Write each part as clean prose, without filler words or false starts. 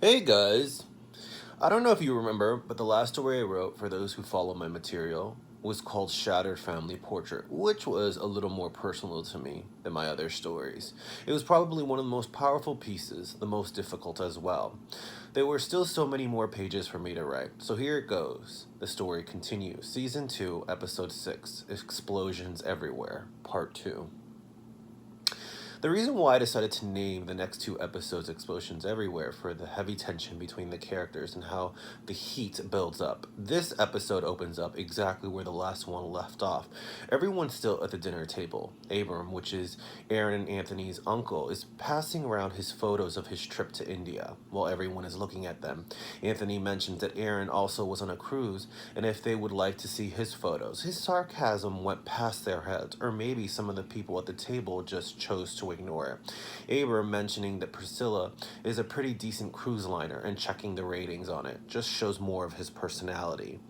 Hey guys! I don't know if you remember, but the last story I wrote for those who follow my material was called Shattered Family Portrait, which was a little more personal to me than my other stories. It was probably one of the most powerful pieces, the most difficult as well. There were still so many more pages for me to write, so here it goes. The story continues. Season 2, Episode 6 Explosions Everywhere, Part 2. The reason why I decided to name the next two episodes Explosions Everywhere for the heavy tension between the characters and how the heat builds up. This episode opens up exactly where the last one left off. Everyone's still at the dinner table. Abram, which is Aaron and Anthony's uncle, is passing around his photos of his trip to India while everyone is looking at them. Anthony mentions that Aaron also was on a cruise and if they would like to see his photos. His sarcasm went past their heads, or maybe some of the people at the table just chose to ignore it. Abram mentioning that Priscilla is a pretty decent cruise liner and checking the ratings on it just shows more of his personality.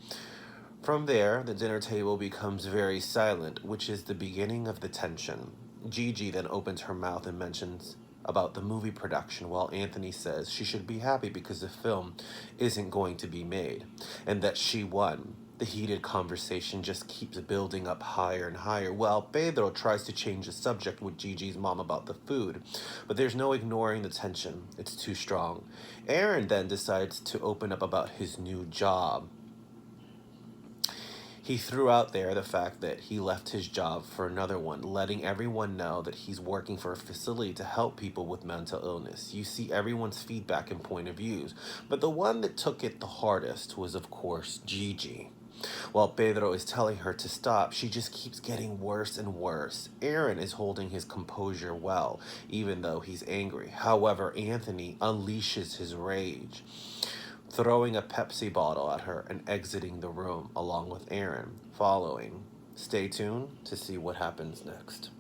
From there, the dinner table becomes very silent, which is the beginning of the tension. Gigi then opens her mouth and mentions about the movie production, while Anthony says she should be happy because the film isn't going to be made, and that she won. The heated conversation just keeps building up higher and higher, while Pedro tries to change the subject with Gigi's mom about the food, but there's no ignoring the tension. It's too strong. Aaron then decides to open up about his new job. He threw out there the fact that he left his job for another one, letting everyone know that he's working for a facility to help people with mental illness. You see everyone's feedback and point of views, but the one that took it the hardest was, of course, Gigi. While Pedro is telling her to stop, she just keeps getting worse and worse. Aaron is holding his composure well, even though he's angry. However, Anthony unleashes his rage, throwing a Pepsi bottle at her and exiting the room along with Aaron, following. Stay tuned to see what happens next.